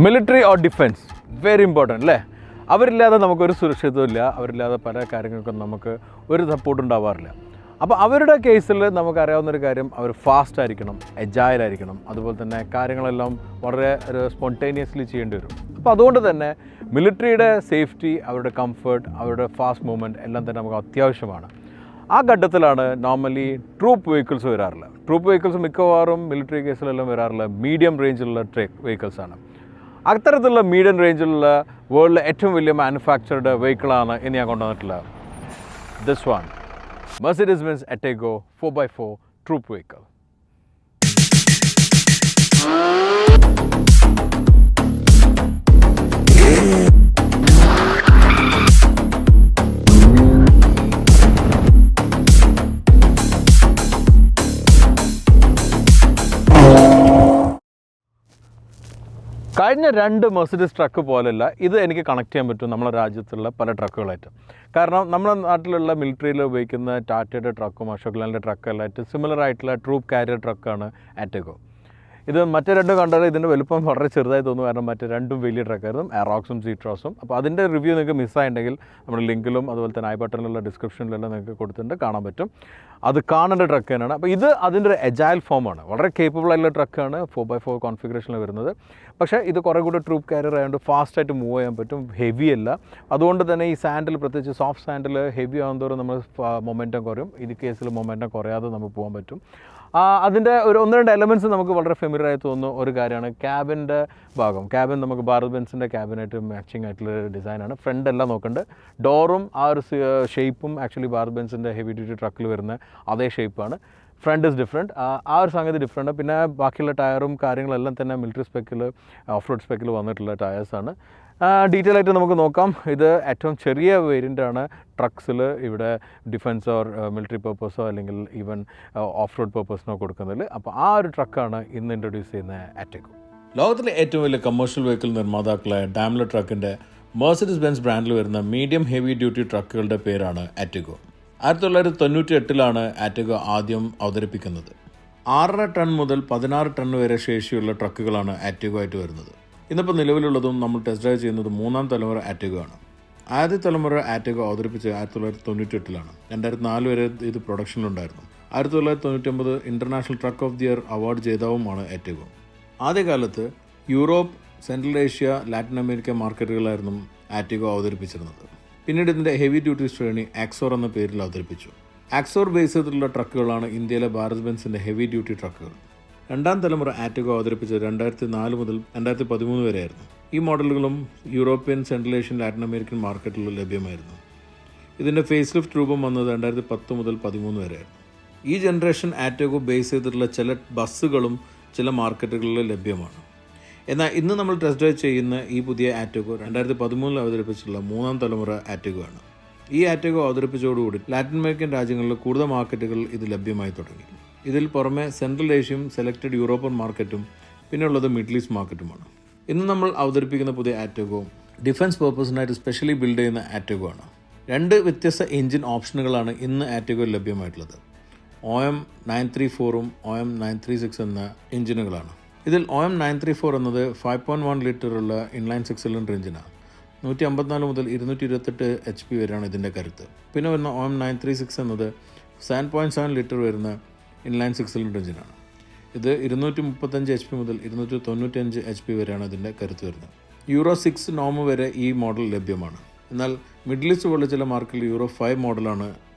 Military or defence very important അല്ലേ? അവരില്ലാതെ നമുക്കൊരു സുരക്ഷിതമില്ല, അവരില്ലാതെ പല കാര്യങ്ങൾക്കും നമുക്ക് ഒരു സപ്പോർട്ട് ഉണ്ടാവാറില്ല. അപ്പോൾ അവരുടെ കേസിൽ നമുക്കറിയാവുന്നൊരു കാര്യം, അവർ ഫാസ്റ്റ് ആയിരിക്കണം, എജൈൽ ആയിരിക്കണം, അതുപോലെ തന്നെ കാര്യങ്ങളെല്ലാം വളരെ ഒരു സ്പോണ്ടേനിയസ്ലി ചെയ്യേണ്ടി വരും. അപ്പോൾ അതുകൊണ്ട് തന്നെ മിലിറ്ററിയുടെ സേഫ്റ്റി, അവരുടെ കംഫർട്ട്, അവരുടെ ഫാസ്റ്റ് മൂവ്മെൻറ്റ് എല്ലാം തന്നെ നമുക്ക് അത്യാവശ്യമാണ്. ആ ഘട്ടത്തിലാണ് നോർമലി ട്രൂപ്പ് വെഹിക്കിൾസ് വരാറില്ല. ട്രൂപ്പ് വെഹിക്കിൾസ് മിക്കവാറും മിലിറ്ററി കേസിലെല്ലാം വരാറില്ല മീഡിയം റേഞ്ചിലുള്ള വെഹിക്കിൾസാണ്. അത്തരത്തിലുള്ള മീഡിയം റേഞ്ചിലുള്ള വേൾഡിലെ ഏറ്റവും വലിയ മാനുഫാക്ചർഡ് വെഹിക്കിളാണ് ഇനി ഞാൻ കൊണ്ടുവന്നിട്ടുള്ളത്. This one, Mercedes-Benz Atego 4x4 troop vehicle. കഴിഞ്ഞ 2 മെർസിഡീസ് ട്രക്ക് പോലെയല്ല ഇത് എനിക്ക് കണക്ട് ചെയ്യാൻ പറ്റും നമ്മുടെ രാജ്യത്തുള്ള പല ട്രക്കുകളായിട്ട്. കാരണം നമ്മുടെ നാട്ടിലുള്ള മിലിറ്ററിയിൽ ഉപയോഗിക്കുന്ന ടാറ്റയുടെ ട്രക്കും അശോക് ലാലിൻ്റെ ട്രക്കെല്ലായിട്ട് സിമിലർ ആയിട്ടുള്ള ട്രൂപ്പ് കാരിയർ ട്രക്കാണ് ആറ്റഗോ. ഇത് മറ്റേ രണ്ടും കണ്ടാൽ ഇതിൻ്റെ വലുപ്പം വളരെ ചെറുതായി തോന്നും, കാരണം മറ്റേ രണ്ടും വലിയ ട്രക്കായിരുന്നു, എറോക്സും സീട്രോസും. അപ്പോൾ അതിൻ്റെ റിവ്യൂ നിങ്ങൾക്ക് മിസ്സായിട്ടുണ്ടെങ്കിൽ നമ്മുടെ ലിങ്കിലും അതുപോലെ തന്നെ ഐ ബട്ടണിലുള്ള ഡിസ്ക്രിപ്ഷനിലെല്ലാം നിങ്ങൾക്ക് കൊടുത്തിട്ടുണ്ട്, കാണാൻ പറ്റും. അത് കാണേണ്ട ട്രക്ക് തന്നെയാണ്. അപ്പോൾ ഇത് അതിൻ്റെ ഒരു എജൈൽ ഫോമാണ്, വളരെ കേപ്പബിൾ ആയിട്ടുള്ള ട്രക്കാണ്, 4x4 കോൺഫിഗറേഷനിൽ വരുന്നത്. പക്ഷേ ഇത് കുറേ കൂടെ ട്രൂപ്പ് കാരിയർ ആയതുകൊണ്ട് ഫാസ്റ്റായിട്ട് മൂവ് ചെയ്യാൻ പറ്റും, ഹെവി അല്ല. അതുകൊണ്ട് തന്നെ ഈ സാൻഡിൽ, പ്രത്യേകിച്ച് സോഫ്റ്റ് സാൻഡിൽ ഹെവി ആകുന്നതോറും നമ്മൾ മൊമെൻറ്റം കുറയും. ഇത് കേസിൽ മൊമെൻറ്റം കുറയാതെ നമുക്ക് പോകാൻ പറ്റും. അതിൻ്റെ ഒരു 1-2 എലമെൻറ്റ്സ് നമുക്ക് വളരെ ഫെമിലിയറായി തോന്നുന്ന ഒരു കാര്യമാണ് ക്യാബിൻ്റെ ഭാഗം. ക്യാബിൻ നമുക്ക് ഭാരത് ബെൻസിൻ്റെ ക്യാബിനായിട്ട് മാച്ചിങ് ആയിട്ടുള്ള ഡിസൈനാണ്. ഫ്രണ്ട് എല്ലാം നോക്കുന്നുണ്ട്, ഡോറും ആ ഒരു ഷേപ്പും ആക്ച്വലി ഭാരത് ബെൻസിൻ്റെ ഹെവി ഡ്യൂട്ടി ട്രക്കിൽ വരുന്ന അതേ ഷേപ്പാണ്. ഫ്രണ്ട് ഇസ് ഡിഫറെൻറ്റ്, ആ ഒരു സംഗതി ഡിഫറെൻറ്റ്. പിന്നെ ബാക്കിയുള്ള ടയറും കാര്യങ്ങളെല്ലാം തന്നെ മിലിറ്ററി സ്പെക്കിൽ, ഓഫ് റോഡ് സ്പെക്കിൽ വന്നിട്ടുള്ള ടയേഴ്സാണ്. ഡീറ്റെയിൽ ആയിട്ട് നമുക്ക് നോക്കാം. ഇത് ഏറ്റവും ചെറിയ വേരിയൻ്റാണ് ട്രക്സിൽ ഇവിടെ ഡിഫൻസ് ഓർ മിലിറ്ററി പർപ്പസോ അല്ലെങ്കിൽ ഈവൻ ഓഫ് റോഡ് പർപ്പസിനോ കൊടുക്കുന്നതിൽ. അപ്പോൾ ആ ഒരു ട്രക്കാണ് ഇന്ന് ഇൻട്രൊഡ്യൂസ് ചെയ്യുന്ന ആറ്റഗോ. ലോകത്തിലെ ഏറ്റവും വലിയ കമേഴ്ഷ്യൽ വെഹിക്കിൾ നിർമ്മാതാക്കളായ ഡാംലർ ട്രക്കിൻ്റെ മെർസിഡീസ് ബെൻസ് ബ്രാൻഡിൽ വരുന്ന മീഡിയം ഹെവി ഡ്യൂട്ടി ട്രക്കുകളുടെ പേരാണ് ആറ്റഗോ. 1998 ആറ്റഗോ ആദ്യം അവതരിപ്പിക്കുന്നത്. 6.5 ടൺ മുതൽ 16 ടൺ വരെ ശേഷിയുള്ള ട്രക്കുകളാണ് ആറ്റഗോ ആയിട്ട് വരുന്നത്. ഇന്നിപ്പോൾ നിലവിലുള്ളതും നമ്മൾ ടെസ്റ്റ് ഡ്രൈവ് ചെയ്യുന്നത് 3ാം തലമുറ ആറ്റഗോ ആണ്. ആദ്യ തലമുറ ആറ്റഗോ അവതരിപ്പിച്ചത് 1998 2004 വരെ ഇത് പ്രൊഡക്ഷനിലുണ്ടായിരുന്നു. 1999 international truck of the year award ജേതാവുമാണ് ആറ്റഗോ. ആദ്യകാലത്ത് Europe, central Asia, Latin America മാർക്കറ്റുകളായിരുന്നു ആറ്റഗോ അവതരിപ്പിച്ചിരുന്നത്. പിന്നീട് ഇതിൻ്റെ ഹെവി ഡ്യൂട്ടി ശ്രേണി ആക്സോർ എന്ന പേരിൽ അവതരിപ്പിച്ചു. ആക്സോർ ബേസ് ചെയ്തിട്ടുള്ള ട്രക്കുകളാണ് ഇന്ത്യയിലെ ഭാരത് ബെൻസിൻ്റെ ഹെവി ഡ്യൂട്ടി ട്രക്കുകൾ. 2ാം തലമുറ ആറ്റഗോ അവതരിപ്പിച്ചത് 2004 മുതൽ 2013 വരെയായിരുന്നു. ഈ മോഡലുകളും European, central Asian, Latin American മാർക്കറ്റിൽ ലഭ്യമായിരുന്നു. ഇതിൻ്റെ ഫേസ് ലിഫ്റ്റ് രൂപം വന്നത് 2010 മുതൽ 2013 വരെയായിരുന്നു. ഈ ജനറേഷൻ ആറ്റഗോ ബേസ് ചെയ്തിട്ടുള്ള ചില ബസ്സുകളും ചില മാർക്കറ്റുകളിൽ ലഭ്യമാണ്. എന്നാൽ ഇന്ന് നമ്മൾ ടെസ്റ്റ് ഡ്രൈവ് ചെയ്യുന്ന ഈ പുതിയ ആറ്റഗോ 2013 അവതരിപ്പിച്ചിട്ടുള്ള 3ാം തലമുറ ആറ്റഗോ ആണ്. ഈ ആറ്റഗോ അവതരിപ്പിച്ചതോടുകൂടി ലാറ്റിൻ അമേരിക്കൻ രാജ്യങ്ങളിലെ കൂടുതൽ മാർക്കറ്റുകളിൽ ഇത് ലഭ്യമായി തുടങ്ങി. ഇതിൽ പുറമെ സെൻട്രൽ ഏഷ്യയും സെലക്റ്റഡ് യൂറോപ്യൻ മാർക്കറ്റും പിന്നെയുള്ളത് മിഡിൽ ഈസ്റ്റ് മാർക്കറ്റുമാണ്. ഇന്ന് നമ്മൾ അവതരിപ്പിക്കുന്ന പുതിയ ആറ്റഗോ ഡിഫൻസ് പർപ്പസിനായിട്ട് സ്പെഷ്യലി ബിൽഡ് ചെയ്യുന്ന ആറ്റഗോ ആണ്. 2 വ്യത്യസ്ത എഞ്ചിൻ ഓപ്ഷനുകളാണ് ഇന്ന് ആറ്റഗോയിൽ ലഭ്യമായിട്ടുള്ളത്. OM 934ഉം OM 936 എന്ന എഞ്ചിനുകളാണ്. ഇതിൽ OM 934 എന്നത് 5.1 ലിറ്ററുള്ള ഇൻലൈൻ 6 സിലിണ്ടർ എഞ്ചിനാണ്. 154 മുതൽ 228 HP വരെയാണ് ഇതിൻ്റെ കരുത്ത്. പിന്നെ വരുന്ന OM 936 എന്നത് 7.7 ലിറ്റർ വരുന്ന ഇൻലൈൻ 6 സിലിണ്ടർ എഞ്ചിനാണ്. ഇത് 235 HP മുതൽ 295 HP വരെയാണ് ഇതിൻ്റെ കരുത്ത് വരുന്നത്. യൂറോ 6 നോം വരെ ഈ മോഡൽ ലഭ്യമാണ്. എന്നാൽ മിഡിൽ ഈസ്റ്റ് പോലുള്ള ചില മാർക്കറ്റിൽ യൂറോ 5 മോഡലാണ്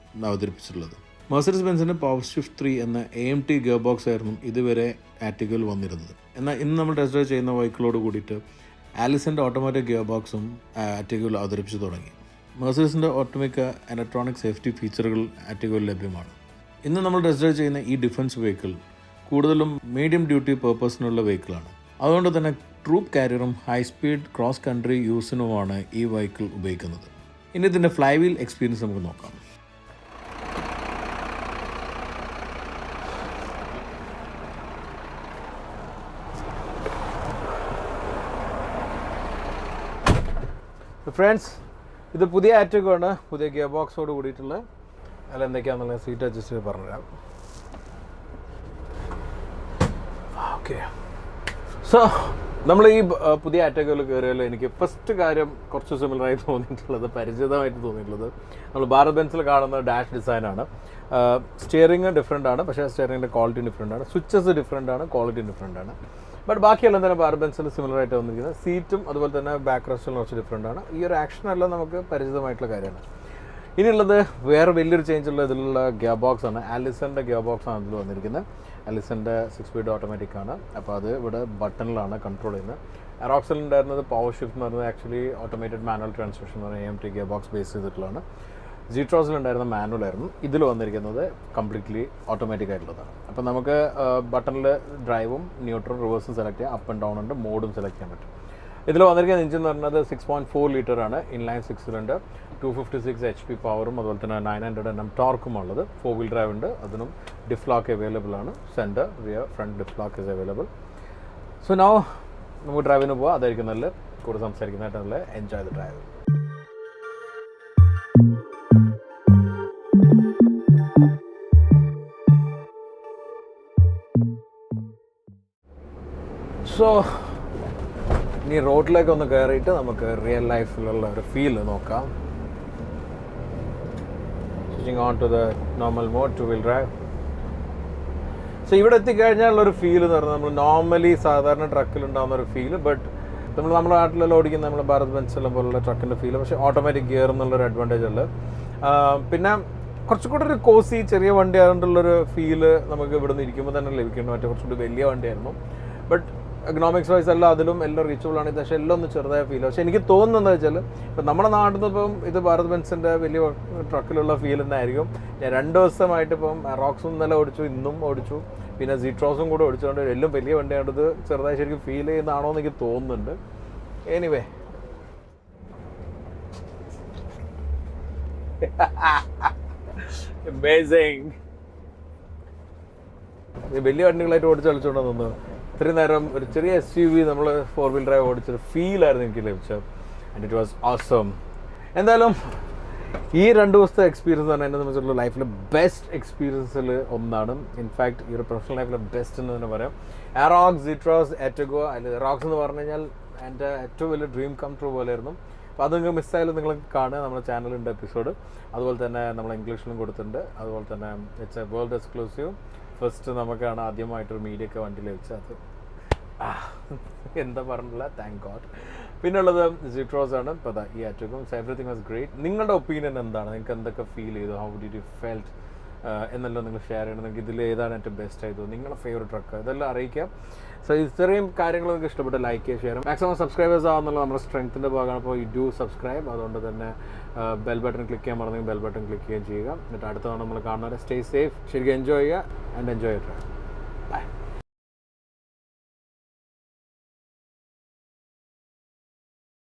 അവതരിപ്പിച്ചിട്ടുള്ളത്. മെർസിഡീസ് ബെൻസിൻ്റെ പവർ ഷിഫ്റ്റ് 3 എന്ന AMT ഗിയർ ബോക്സ് ആയിരുന്നു ഇതുവരെ ആറ്റഗോയിൽ വന്നിരുന്നത്. എന്നാൽ ഇന്ന് നമ്മൾ ടെസ്റ്റ് ഡ്രൈവ് ചെയ്യുന്ന വെഹിക്കിളോട് കൂടിയിട്ട് ആലിസൻ്റെ ഓട്ടോമാറ്റിക് ഗിയർ ബോക്സും ആറ്റഗോയിൽ അവതരിപ്പിച്ച് തുടങ്ങി. മെർസിഡീസിൻ്റെ ഓട്ടോമിക് ഇലക്ട്രോണിക് സേഫ്റ്റി ഫീച്ചറുകൾ ആറ്റഗോയിൽ ലഭ്യമാണ്. ഇന്ന് നമ്മൾ ടെസ്റ്റ് ഡ്രൈവ് ചെയ്യുന്ന ഈ ഡിഫൻസ് വെഹിക്കിൾ കൂടുതലും മീഡിയം ഡ്യൂട്ടി പർപ്പസിനുള്ള വെഹിക്കിളാണ്. അതുകൊണ്ട് തന്നെ ട്രൂപ്പ് കാരിയറും ഹൈ സ്പീഡ് ക്രോസ് കൺട്രി യൂസിനുമാണ് ഈ വെഹിക്കിൾ ഉപയോഗിക്കുന്നത്. ഇനി ഇതിൻ്റെ ഫ്ലൈവീൽ എക്സ്പീരിയൻസ് നമുക്ക് നോക്കാം. ഫ്രണ്ട്സ്, ഇത് പുതിയ ആറ്റഗോ ആണ്, പുതിയ ഗിയർ ബോക്സോട് കൂടിയിട്ടുള്ള. അതിൽ എന്തൊക്കെയാണെന്നുള്ള സീറ്റ് അഡ്ജസ്റ്റ് ചെയ്ത് പറഞ്ഞുതരാം. ഓക്കെ, സോ നമ്മൾ ഈ പുതിയ ആറ്റഗോയിൽ കയറിയാലും എനിക്ക് ഫസ്റ്റ് കാര്യം കുറച്ച് സിമിലറായി തോന്നിയിട്ടുള്ളത്, പരിചിതമായിട്ട് തോന്നിയിട്ടുള്ളത്, നമ്മൾ ഭാരത് ബെൻസിൽ കാണുന്ന ഡാഷ് ഡിസൈനാണ്. സ്റ്റിയറിംഗ് ഡിഫറെൻ്റ് ആണ്, പക്ഷേ സ്റ്റിയറിംഗിൻ്റെ ക്വാളിറ്റി ഡിഫറെൻ്റ് ആണ്, സ്വിച്ചസ് ഡിഫറെൻ്റ് ആണ്, ക്വാളിറ്റി ഡിഫറെൻ്റ് ആണ്. ബട്ട് ബാക്കിയെല്ലാം തന്നെ ഭാരത് ബെൻസിൽ സിമിലറായിട്ട് വന്നിരിക്കുന്നത്. സീറ്റും അതുപോലെ തന്നെ ബാക്ക് റെസ്റ്റിലും കുറച്ച് ഡിഫറെൻ്റ് ആണ്. ഈ ഒരു ആക്ഷനെല്ലാം നമുക്ക് പരിചിതമായിട്ടുള്ള കാര്യമാണ്. ഇനിയുള്ളത് വേറെ വലിയൊരു ചേഞ്ചുള്ള ഇതിലുള്ള ഗിയർ ബോക്സ് ആണ്. ആലിസൻ്റെ ഗിയർ ബോക്സ് ആണ് ഇതിൽ വന്നിരിക്കുന്നത്. ആലിസൻ്റെ 6 സ്പീഡ് ഓട്ടോമാറ്റിക് ആണ്. അപ്പോൾ അത് ഇവിടെ ബട്ടണിലാണ് കൺട്രോൾ ചെയ്യുന്നത്. അറോക്സിൽ ഉണ്ടായിരുന്നത് പവർ ഷിഫ്റ്റ് എന്ന് പറയുന്നത് ആക്ച്വലി ഓട്ടോമേറ്റഡ് മാനുവൽ ട്രാൻസ്മിഷൻ എന്ന് പറയുന്നത് AMT ഗിയർ ബോക്സ് ബേസ് ചെയ്തിട്ടുള്ളതാണ്. ജീട്രോസിലുണ്ടായിരുന്ന മാനുവൽ ആയിരുന്നു. ഇതിൽ വന്നിരിക്കുന്നത് കംപ്ലീറ്റ്ലി ഓട്ടോമാറ്റിക് ആയിട്ടുള്ളതാണ്. അപ്പോൾ നമുക്ക് ബട്ടണിൽ ഡ്രൈവും ന്യൂട്രൽ റിവേഴ്സും സെലക്ട് ചെയ്യാം, അപ്പ് ആൻഡ് ഡൗൺ ഉണ്ട്, മോഡും സെലക്ട് ചെയ്യാൻ പറ്റും. ഇതിൽ വന്നിരിക്കുന്ന എഞ്ചിൻ എന്ന് പറയുന്നത് 6.4 ലിറ്റർ ആണ്, ഇൻലൈൻ 6 സിലിണ്ടർ, 256 HP പവറും അതുപോലെ തന്നെ 900 Nm ടോർക്കും ഉള്ളത്. 4 വീൽ ഡ്രൈവ് ഉണ്ട്, അതിനും ഡിഫ് ലോക്ക് അവൈലബിൾ ആണ്. Centre rear front diff lock is available. So now നമുക്ക് ഡ്രൈവിന് പോകാം. അതായിരിക്കും നല്ല കൂടുതൽ സംസാരിക്കുന്നതായിട്ട് നല്ല എൻജോയ് ദ ഡ്രൈവ്. സോ ഇനി റോഡിലേക്ക് ഒന്ന് കയറിയിട്ട് നമുക്ക് റിയൽ ലൈഫിലുള്ള ഒരു ഫീൽ നോക്കാം. Switching on to the normal mode, 2 wheel drive. So ഇവിടെ എത്തിക്കഴിഞ്ഞാലുള്ളൊരു ഫീൽ എന്ന് പറഞ്ഞാൽ നമ്മൾ നോർമലി സാധാരണ ട്രക്കിലുണ്ടാകുന്ന ഒരു ഫീല്, ബട്ട് നമ്മുടെ നാട്ടിലെല്ലാം ഓടിക്കുന്ന നമ്മുടെ ഭാരത് ബെൻസെല്ലാം പോലുള്ള ട്രക്കിൻ്റെ ഫീല്, പക്ഷേ ഓട്ടോമാറ്റിക് ഗിയർ എന്നുള്ളൊരു അഡ്വാൻറ്റേജ് ഉണ്ട്. പിന്നെ കുറച്ചുകൂടെ ഒരു കോസി ചെറിയ വണ്ടി ആയതുകൊണ്ടുള്ളൊരു ഫീല് നമുക്ക് ഇവിടെ നിന്ന് ഇരിക്കുമ്പോൾ തന്നെ ലഭിക്കുന്നു. മറ്റേ കുറച്ചുകൂടി വലിയ വണ്ടിയായിരുന്നു. ബട്ട് എക്കണോമിക്സ് വൈസ് എല്ലാം അതിലും എല്ലാം റീച്ചബിൾ ആണ്. പക്ഷേ എല്ലാം ഒന്ന് ചെറുതായ ഫീൽ. പക്ഷേ എനിക്ക് തോന്നുന്നത് വെച്ചാൽ ഇപ്പം നമ്മുടെ നാട്ടിൽ നിന്ന് ഇപ്പം ഇത് ഭാരത് ബെൻസിൻ്റെ വലിയ ട്രക്കിലുള്ള ഫീൽ തന്നെയായിരിക്കും. ഞാൻ 2 ദിവസമായിട്ട് ഇപ്പം റോക്സും ഇന്നലെ ഓടിച്ചു, ഇന്നും ഓടിച്ചു, പിന്നെ ജീട്രോസും കൂടെ ഓടിച്ചുകൊണ്ട് എല്ലാം വലിയ വണ്ടിയാണ്. ഇത് ചെറുതായി ശരിക്കും ഫീൽ ചെയ്യുന്നതാണോ എന്ന് എനിക്ക് തോന്നുന്നുണ്ട്. Anyway amazing. വലിയ വണ്ടികളായിട്ട് ഓടിച്ച് കളിച്ചുകൊണ്ടോ തോന്നുന്നു. ഇത്രയും നേരം ഒരു ചെറിയ SUV നമ്മൾ 4 വീൽ ഡ്രൈവ് ഓടിച്ചൊരു ഫീലായിരുന്നു എനിക്ക് ലഭിച്ചത്. And it was awesome. എന്തായാലും ഈ 2 ദിവസത്തെ എക്സ്പീരിയൻസ് എന്ന് പറഞ്ഞാൽ എന്നെ സംബന്ധിച്ചുള്ള ലൈഫിലെ ബെസ്റ്റ് എക്സ്പീരിയൻസിൽ ഒന്നാണ്. ഇൻഫാക്ട് ഈ ഒരു പ്രൊഫഷണൽ ലൈഫിലെ ബെസ്റ്റ് എന്ന് തന്നെ പറയാം. അറോക്സ്, ജീട്രോസ്, ആറ്റഗോ. അതിൽ അറോക്സ് എന്ന് പറഞ്ഞു കഴിഞ്ഞാൽ എൻ്റെ ഏറ്റവും വലിയ ഡ്രീം കം ട്രൂ പോലെയായിരുന്നു. അപ്പോൾ അത് നിങ്ങൾക്ക് മിസ്സായാലും നിങ്ങൾ കാണുക, നമ്മുടെ ചാനലിൻ്റെ എപ്പിസോഡ്. അതുപോലെ തന്നെ നമ്മൾ ഇംഗ്ലീഷിലും കൊടുത്തിട്ടുണ്ട്. അതുപോലെ തന്നെ it's A world exclusive. First നമുക്കാണ് ആദ്യമായിട്ടൊരു മീഡിയൊക്കെ വണ്ടി ലഭിച്ചത്. എന്താ പറഞ്ഞില്ല, താങ്ക് ഗോഡ്. പിന്നുള്ളത് ജീട്രോസ് ആണ്. ഇപ്പോൾ അതാ ഈ ആറ്റഗോ. Everything was great. നിങ്ങളുടെ ഒപ്പീനിയൻ എന്താണ്? നിങ്ങൾക്ക് എന്തൊക്കെ ഫീൽ ചെയ്തു? ഹൗ ഡിഡ് യു ഫെൽറ്റ് എന്നെല്ലാം നിങ്ങൾ ഷെയർ ചെയ്യണം. നിങ്ങൾക്ക് ഇതിൽ ഏതാണ് ഏറ്റവും ബെസ്റ്റ് ആയത്, നിങ്ങളുടെ ഫേവറേറ്റ് ട്രക്ക്, ഇതെല്ലാം അറിയിക്കാം. സോ ഇത്രയും കാര്യങ്ങൾ നിങ്ങൾക്ക് ഇഷ്ടപ്പെട്ട ലൈക്ക് ചെയ്യുക, ഷെയർ. മാക്സിമം സബ്സ്ക്രൈബേഴ്സ് ആവുന്നുള്ള നമ്മുടെ സ്ട്രെങ്ത്തിൻ്റെ ഭാഗമാണ്. അപ്പോൾ യു ഡു സബ്സ്ക്രൈബ്. അതുകൊണ്ട് തന്നെ ബെൽ ബട്ടൺ ക്ലിക്ക് ചെയ്യാൻ പറഞ്ഞെങ്കിൽ ബെൽ ബട്ടൺ ക്ലിക്ക് ചെയ്യുകയും ചെയ്യുക. എന്നിട്ട് അടുത്ത തവണ നമ്മൾ കാണുന്നവരെ സ്റ്റേ സേഫ്, ശരിക്കും എൻജോയ് ചെയ്യുക ആൻഡ് എൻജോയ് യുവർ ട്രൈവ്.